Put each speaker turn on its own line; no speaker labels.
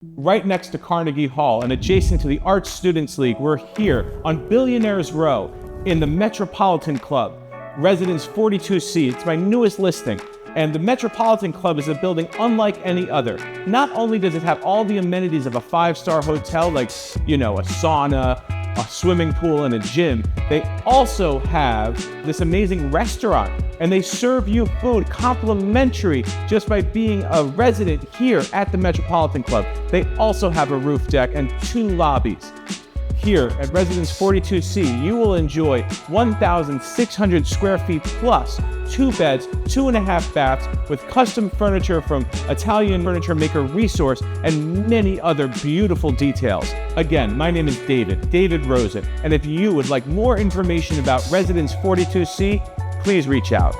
right next to Carnegie Hall and adjacent to the Arts Students League. We're here on Billionaires Row in the Metropolitan Club, Residence 42C. It's my newest listing. And the Metropolitan Club is a building unlike any other. Not only does it have all the amenities of a five-star hotel, like, a sauna, a swimming pool, and a gym, they also have this amazing restaurant. And they serve you food complimentary just by being a resident here at the Metropolitan Club. They also have a roof deck and 2 lobbies. Here at Residence 42C, you will enjoy 1,600 square feet plus 2 beds, 2.5 baths with custom furniture from Italian furniture maker Resource and many other beautiful details. Again, my name is David.Rosen, and if you would like more information about Residence 42C, please reach out.